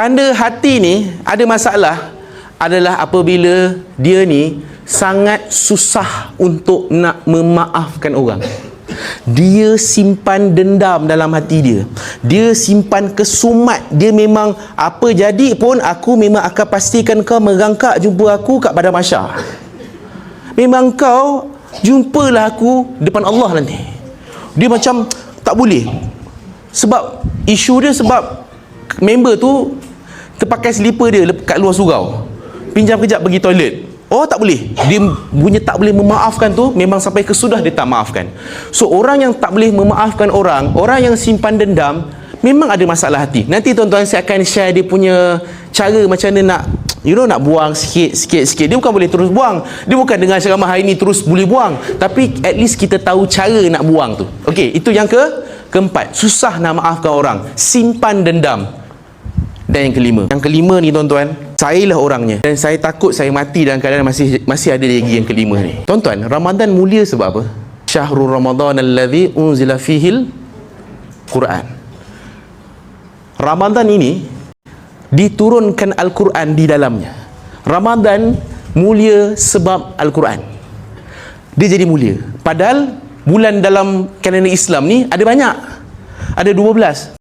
Tanda hati ni ada masalah adalah apabila dia ni sangat susah untuk nak memaafkan orang. Dia simpan dendam dalam hati dia. Dia simpan kesumat. Dia memang apa jadi pun aku memang akan pastikan kau merangkak jumpa aku kat padang mahsyar. Memang kau jumpalah aku depan Allah nanti. Dia macam tak boleh. Sebab isu dia sebab member tu terpakai slipper dia kat luar surau. Pinjam kejap pergi toilet. Oh, tak boleh. Dia punya tak boleh memaafkan tu memang sampai kesudah dia tak maafkan. So orang yang tak boleh memaafkan orang yang simpan dendam memang ada masalah hati. Nanti tuan-tuan saya akan share dia punya cara macam mana nak nak buang sikit. Dia bukan boleh terus buang. Dia bukan dengan ceramah hari ni terus boleh buang. Tapi at least kita tahu cara nak buang tu. Okey, itu yang keempat. Susah nak maafkan orang. Simpan dendam. Dan yang kelima ni tuan-tuan, sayalah orangnya. Dan saya takut saya mati dalam keadaan masih ada lagi yang kelima ni. Tuan-tuan, Ramadan mulia sebab apa? Syahrul Ramadan alladhi unzila fihil Quran. Ramadan ini diturunkan Al-Quran di dalamnya. Ramadan mulia sebab Al-Quran. Dia jadi mulia. Padahal bulan dalam kalender Islam ni ada banyak. Ada 12.